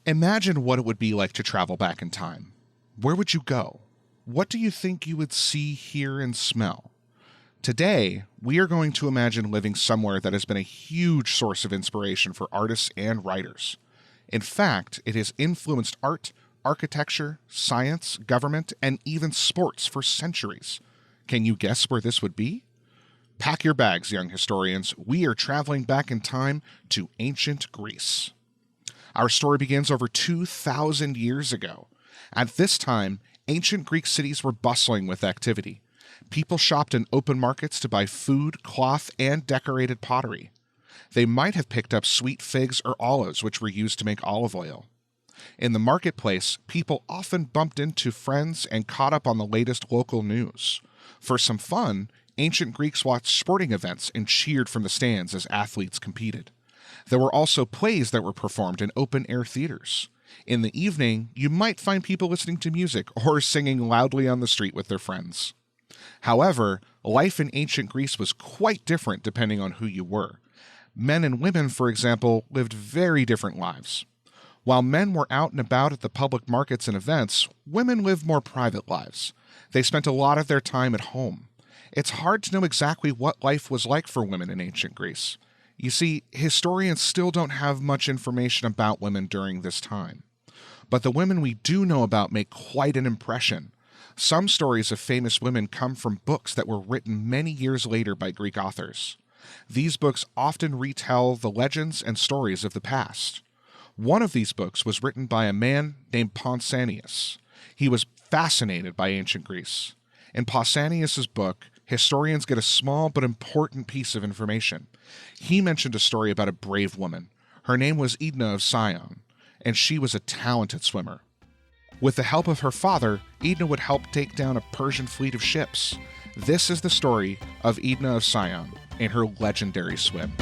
Imagine what it would be like to travel back in time. Where would you go? What do you think you would see, hear, and smell? Today, we are going to imagine living somewhere that has been a huge source of inspiration for artists and writers. In fact, it has influenced art, architecture, science, government, and even sports for centuries. Can you guess where this would be? Pack your bags, young historians. We are traveling back in time to ancient Greece. Our story begins over 2,000 years ago. At this time, ancient Greek cities were bustling with activity. People shopped in open markets to buy food, cloth, and decorated pottery. They might have picked up sweet figs or olives, which were used to make olive oil. In the marketplace, people often bumped into friends and caught up on the latest local news. For some fun, ancient Greeks watched sporting events and cheered from the stands as athletes competed. There were also plays that were performed in open-air theaters. In the evening, you might find people listening to music or singing loudly on the street with their friends. However, life in ancient Greece was quite different depending on who you were. Men and women, for example, lived very different lives. While men were out and about at the public markets and events, women lived more private lives. They spent a lot of their time at home. It's hard to know exactly what life was like for women in ancient Greece. You see, historians still don't have much information about women during this time. But the women we do know about make quite an impression. Some stories of famous women come from books that were written many years later by Greek authors. These books often retell the legends and stories of the past. One of these books was written by a man named Pausanias. He was fascinated by ancient Greece. In Pausanias' book, historians get a small but important piece of information. He mentioned a story about a brave woman. Her name was Hydna of Scione, and she was a talented swimmer. With the help of her father, Hydna would help take down a Persian fleet of ships. This is the story of Hydna of Scione and her legendary swim.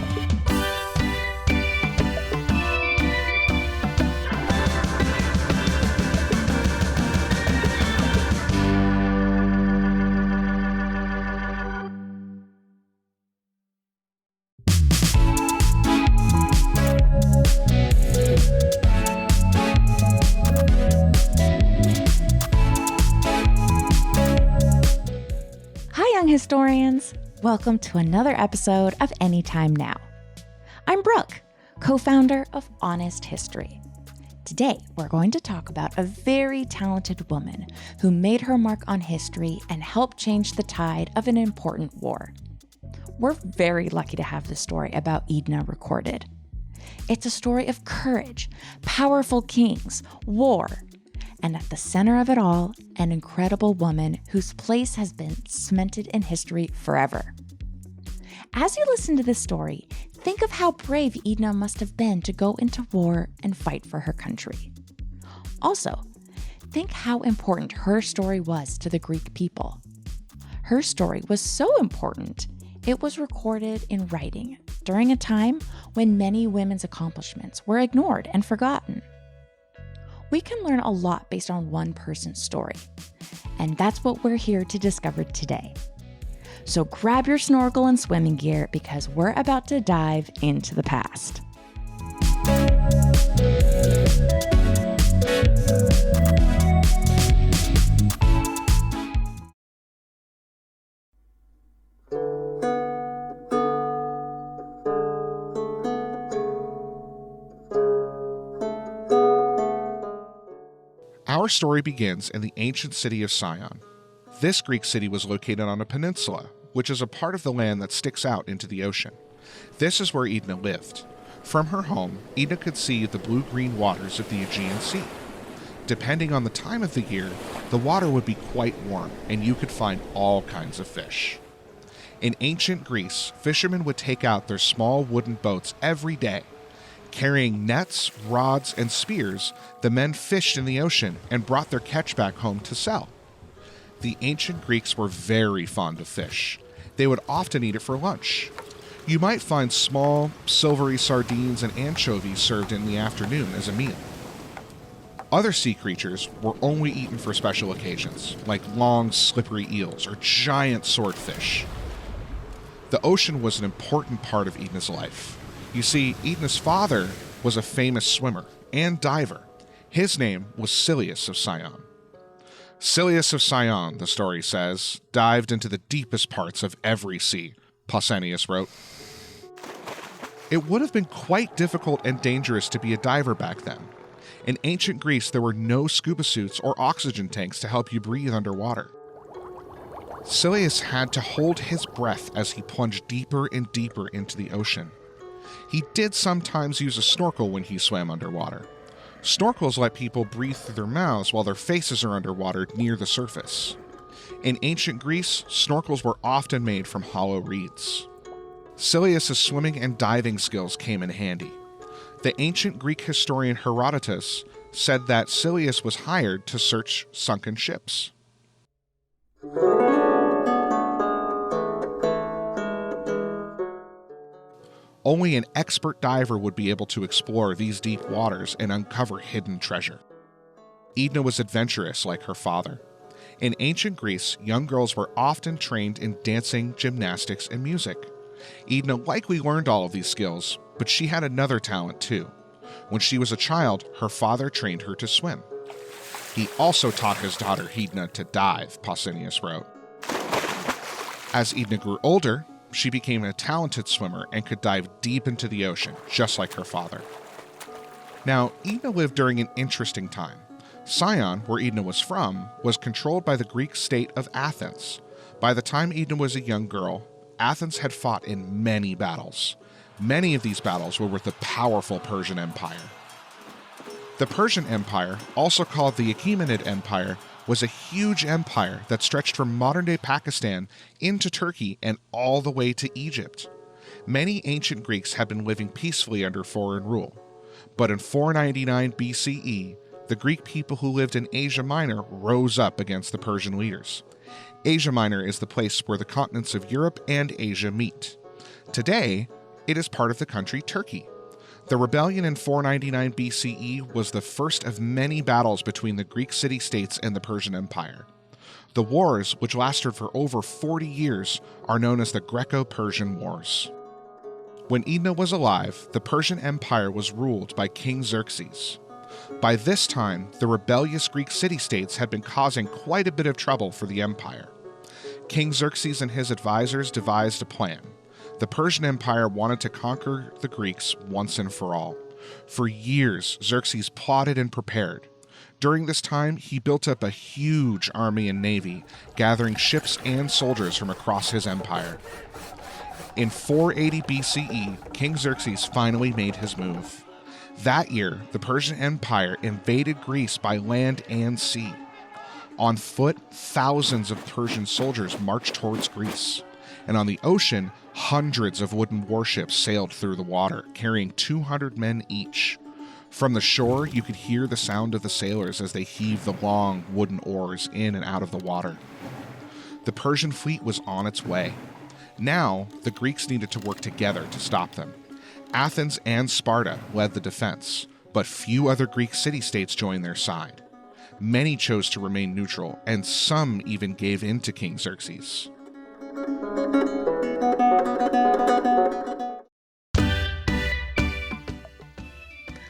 Historians, welcome to another episode of Anytime Now. I'm Brooke, co-founder of Honest History. Today, we're going to talk about a very talented woman who made her mark on history and helped change the tide of an important war. We're very lucky to have this story about Hydna recorded. It's a story of courage, powerful kings, war, and at the center of it all, an incredible woman whose place has been cemented in history forever. As you listen to this story, think of how brave Hydna must have been to go into war and fight for her country. Also, think how important her story was to the Greek people. Her story was so important, it was recorded in writing during a time when many women's accomplishments were ignored and forgotten. We can learn a lot based on one person's story, and that's what we're here to discover today. So grab your snorkel and swimming gear because we're about to dive into the past. Our story begins in the ancient city of Scione. This Greek city was located on a peninsula, which is a part of the land that sticks out into the ocean. This is where Hydna lived. From her home, Hydna could see the blue-green waters of the Aegean Sea. Depending on the time of the year, the water would be quite warm, and you could find all kinds of fish. In ancient Greece, fishermen would take out their small wooden boats every day. Carrying nets, rods, and spears, the men fished in the ocean and brought their catch back home to sell. The ancient Greeks were very fond of fish. They would often eat it for lunch. You might find small, silvery sardines and anchovies served in the afternoon as a meal. Other sea creatures were only eaten for special occasions, like long, slippery eels or giant swordfish. The ocean was an important part of Hydna's life. You see, Hydna's father was a famous swimmer and diver, His name was Silius of Scione. Silius of Scione, the story says, dived into the deepest parts of every sea, Pausanias wrote. It would have been quite difficult and dangerous to be a diver back then. In ancient Greece, there were no scuba suits or oxygen tanks to help you breathe underwater. Silius had to hold his breath as he plunged deeper and deeper into the ocean. He did sometimes use a snorkel when he swam underwater. Snorkels let people breathe through their mouths while their faces are underwater near the surface. In ancient Greece, snorkels were often made from hollow reeds. Silius's swimming and diving skills came in handy. The ancient Greek historian Herodotus said that Silius was hired to search sunken ships. Only an expert diver would be able to explore these deep waters and uncover hidden treasure. Hydna was adventurous like her father. In ancient Greece, young girls were often trained in dancing, gymnastics, and music. Hydna likely learned all of these skills, but she had another talent too. When she was a child, her father trained her to swim. He also taught his daughter Hydna to dive, Pausanias wrote. As Hydna grew older, she became a talented swimmer and could dive deep into the ocean, just like her father. Now, Hydna lived during an interesting time. Scione, where Hydna was from, was controlled by the Greek state of Athens. By the time Hydna was a young girl, Athens had fought in many battles. Many of these battles were with the powerful Persian Empire. The Persian Empire, also called the Achaemenid Empire, was a huge empire that stretched from modern-day Pakistan into Turkey and all the way to Egypt. Many ancient Greeks had been living peacefully under foreign rule. But in 499 BCE, the Greek people who lived in Asia Minor rose up against the Persian leaders. Asia Minor is the place where the continents of Europe and Asia meet. Today, it is part of the country Turkey. The rebellion in 499 BCE was the first of many battles between the Greek city-states and the Persian Empire. The wars, which lasted for over 40 years, are known as the Greco-Persian Wars. When Hydna was alive, the Persian Empire was ruled by King Xerxes. By this time, the rebellious Greek city-states had been causing quite a bit of trouble for the empire. King Xerxes and his advisors devised a plan. The Persian Empire wanted to conquer the Greeks once and for all. For years, Xerxes plotted and prepared. During this time, he built up a huge army and navy, gathering ships and soldiers from across his empire. In 480 BCE, King Xerxes finally made his move. That year, the Persian Empire invaded Greece by land and sea. On foot, thousands of Persian soldiers marched towards Greece. And on the ocean, hundreds of wooden warships sailed through the water, carrying 200 men each. From the shore, you could hear the sound of the sailors as they heaved the long wooden oars in and out of the water. The Persian fleet was on its way. Now, the Greeks needed to work together to stop them. Athens and Sparta led the defense, but few other Greek city-states joined their side. Many chose to remain neutral, and some even gave in to King Xerxes.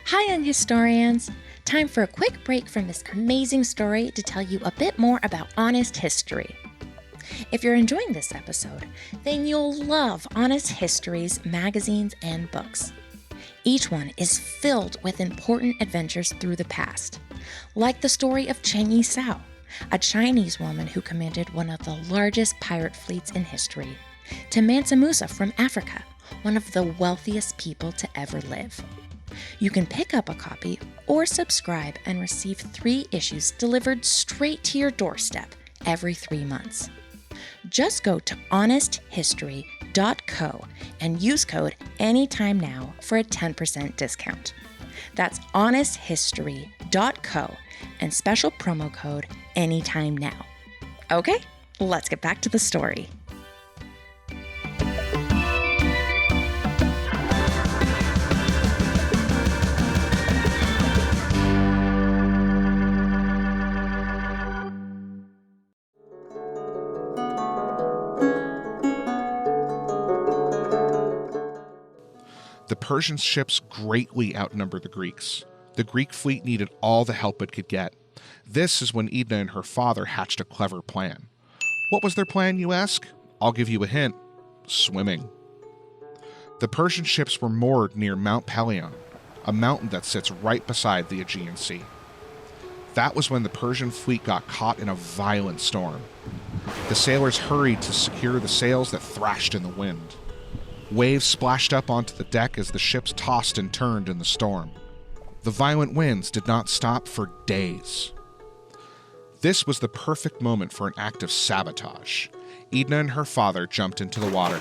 Hi, young historians! Time for a quick break from this amazing story to tell you a bit more about Honest History. If you're enjoying this episode, then you'll love Honest History's magazines and books. Each one is filled with important adventures through the past, like the story of Chen Yisao, a Chinese woman who commanded one of the largest pirate fleets in history, to Mansa Musa from Africa, one of the wealthiest people to ever live. You can pick up a copy or subscribe and receive 3 issues delivered straight to your doorstep every 3 months. Just go to honesthistory.co and use code ANYTIMENOW for a 10% discount. That's honesthistory.co and special promo code ANYTIMENOW. Okay, let's get back to the story. The Persian ships greatly outnumbered the Greeks. The Greek fleet needed all the help it could get. This is when Hydna and her father hatched a clever plan. What was their plan, you ask? I'll give you a hint. Swimming. The Persian ships were moored near Mount Pelion, a mountain that sits right beside the Aegean Sea. That was when the Persian fleet got caught in a violent storm. The sailors hurried to secure the sails that thrashed in the wind. Waves splashed up onto the deck as the ships tossed and turned in the storm. The violent winds did not stop for days. This was the perfect moment for an act of sabotage. Hydna and her father jumped into the water.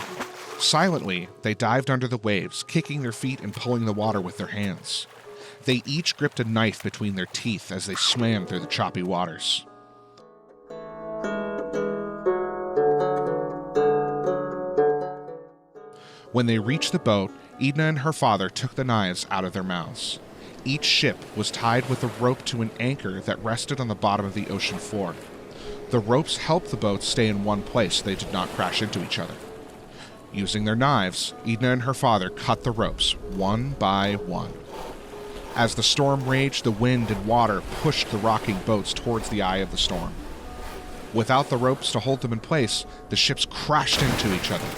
Silently, they dived under the waves, kicking their feet and pulling the water with their hands. They each gripped a knife between their teeth as they swam through the choppy waters. When they reached the boat, Hydna and her father took the knives out of their mouths. Each ship was tied with a rope to an anchor that rested on the bottom of the ocean floor. The ropes helped the boats stay in one place so they did not crash into each other. Using their knives, Hydna and her father cut the ropes, one by one. As the storm raged, the wind and water pushed the rocking boats towards the eye of the storm. Without the ropes to hold them in place, the ships crashed into each other.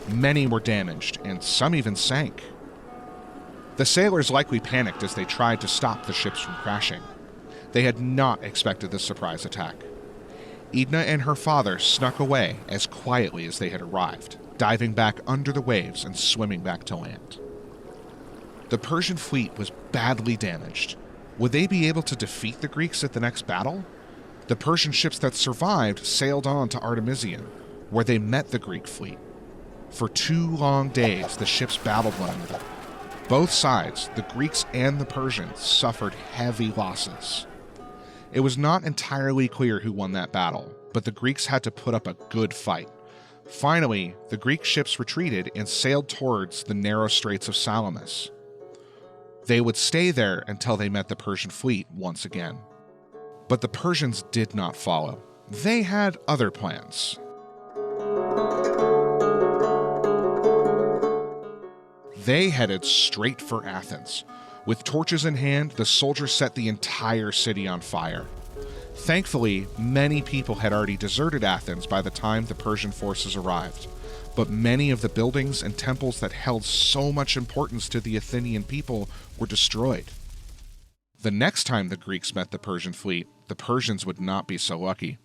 Many were damaged, and some even sank. The sailors likely panicked as they tried to stop the ships from crashing. They had not expected this surprise attack. Hydna and her father snuck away as quietly as they had arrived, diving back under the waves and swimming back to land. The Persian fleet was badly damaged. Would they be able to defeat the Greeks at the next battle? The Persian ships that survived sailed on to Artemisium, where they met the Greek fleet. For 2 long days, the ships battled one another. Both sides, the Greeks and the Persians, suffered heavy losses. It was not entirely clear who won that battle, but the Greeks had to put up a good fight. Finally, the Greek ships retreated and sailed towards the narrow straits of Salamis. They would stay there until they met the Persian fleet once again. But the Persians did not follow. They had other plans. They headed straight for Athens. With torches in hand, the soldiers set the entire city on fire. Thankfully, many people had already deserted Athens by the time the Persian forces arrived, but many of the buildings and temples that held so much importance to the Athenian people were destroyed. The next time the Greeks met the Persian fleet, the Persians would not be so lucky.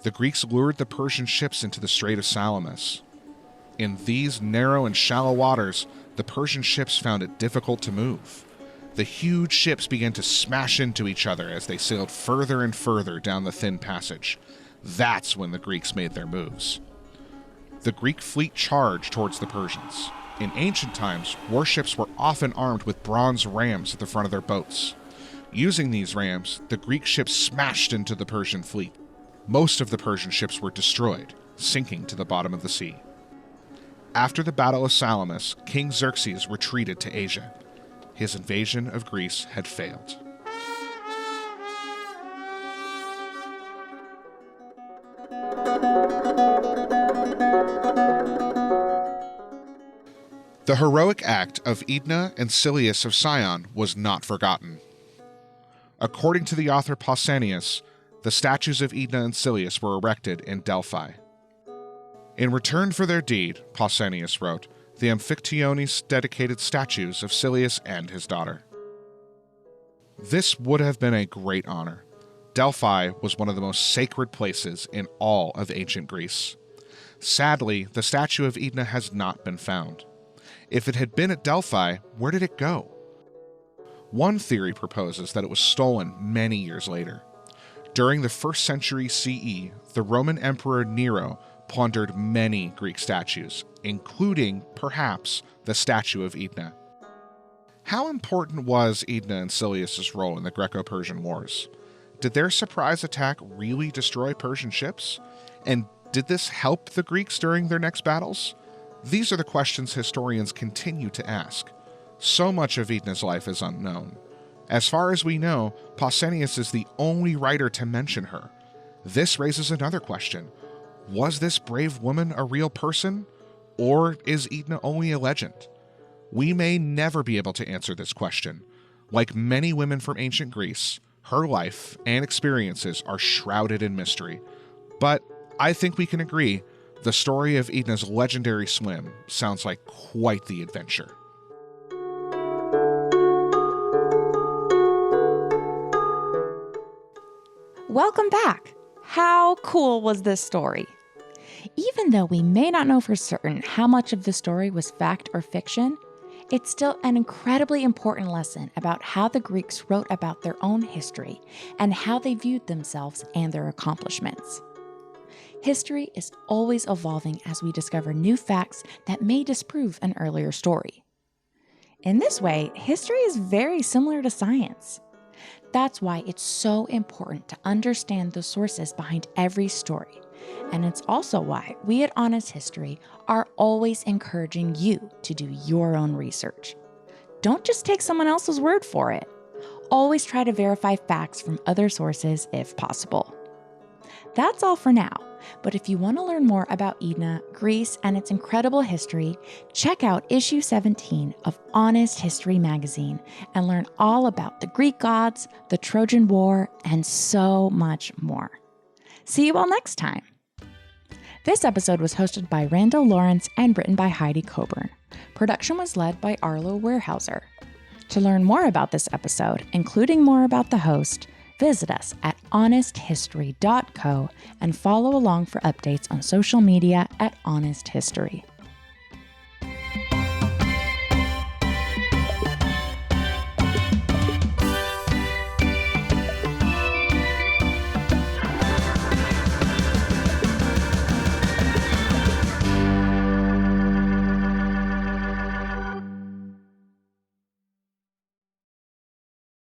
The Greeks lured the Persian ships into the Strait of Salamis. In these narrow and shallow waters, the Persian ships found it difficult to move. The huge ships began to smash into each other as they sailed further and further down the thin passage. That's when the Greeks made their moves. The Greek fleet charged towards the Persians. In ancient times, warships were often armed with bronze rams at the front of their boats. Using these rams, the Greek ships smashed into the Persian fleet. Most of the Persian ships were destroyed, sinking to the bottom of the sea. After the Battle of Salamis, King Xerxes retreated to Asia. His invasion of Greece had failed. The heroic act of Hydna and Silius of Scione was not forgotten. According to the author Pausanias, the statues of Hydna and Silius were erected in Delphi. In return for their deed, Pausanias wrote, the Amphictyones dedicated statues of Silius and his daughter. This would have been a great honor. Delphi was one of the most sacred places in all of ancient Greece. Sadly, the statue of Hydna has not been found. If it had been at Delphi, where did it go? One theory proposes that it was stolen many years later. During the 1st century CE, the Roman Emperor Nero plundered many Greek statues, including, perhaps, the statue of Hydna. How important was Hydna and Silius' role in the Greco-Persian Wars? Did their surprise attack really destroy Persian ships? And did this help the Greeks during their next battles? These are the questions historians continue to ask. So much of Hydna's life is unknown. As far as we know, Pausanias is the only writer to mention her. This raises another question. Was this brave woman a real person? Or is Hydna only a legend? We may never be able to answer this question. Like many women from ancient Greece, her life and experiences are shrouded in mystery. But I think we can agree, the story of Hydna's legendary swim sounds like quite the adventure. Welcome back! How cool was this story? Even though we may not know for certain how much of the story was fact or fiction, it's still an incredibly important lesson about how the Greeks wrote about their own history and how they viewed themselves and their accomplishments. History is always evolving as we discover new facts that may disprove an earlier story. In this way, history is very similar to science. That's why it's so important to understand the sources behind every story. And it's also why we at Honest History are always encouraging you to do your own research. Don't just take someone else's word for it. Always try to verify facts from other sources if possible. That's all for now, but if you want to learn more about Hydna, Greece, and its incredible history, check out issue 17 of Honest History magazine and learn all about the Greek gods, the Trojan War, and so much more. See you all next time. This episode was hosted by Randall Lawrence and written by Heidi Coburn. Production was led by Arlo Weyerhaeuser. To learn more about this episode, including more about the host, visit us at honesthistory.co and follow along for updates on social media at Honest History.